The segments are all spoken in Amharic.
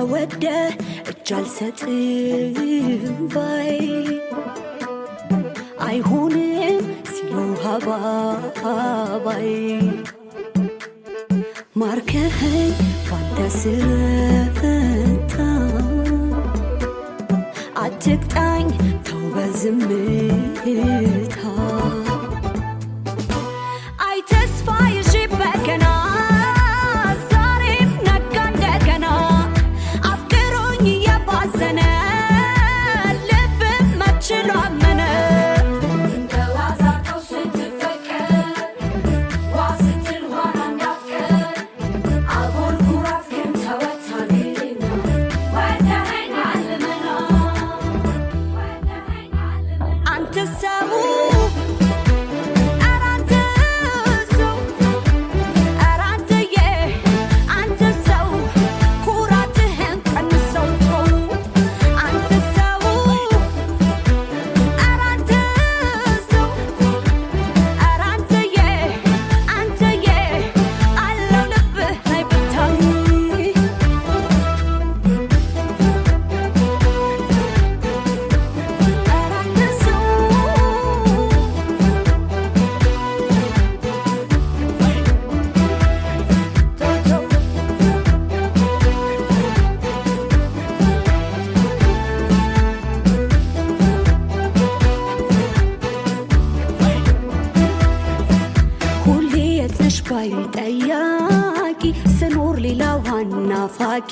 ለወደ እጃል ሰጥም ባይ አይሆንም ሲሉ ሀባባይ ማርከኸኝ ባንተ ስረታ አትቅጣኝ ተው በዝምታ አይ ተስፋ ይዤ በገና ዛሬም ነጋ እንደገና አፍቅሮኝ የባዘነ ልብም መችሎ አመነ ጠያቂ ስኖር ሌላ ዋና ፋቂ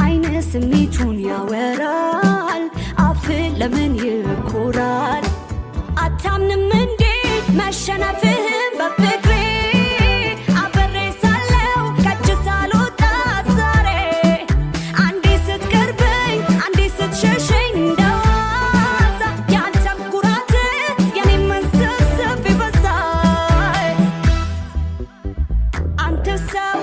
አይነ ስሜቱን ያወራል አፍ ለምን ይኮራል አታምንም እንዴ መሸነፍህም በፍቅሬ አበሬ ሳለው ከእጅ ሳልወጣ ዛሬ አንዴ ስትቀርበኝ አንዴ ስትሸሸኝ እንደዋዛ ያንተም ኩራት የኔም መንሰብሰብ ይበዛል አንተ ሰው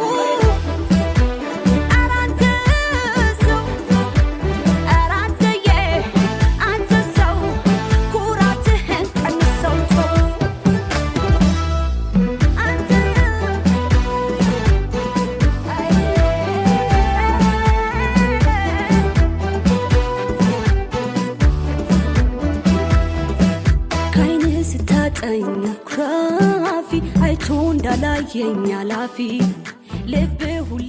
ኩራፊ አይቶ እንዳላየኝ አላፊ ልብ ሁሌ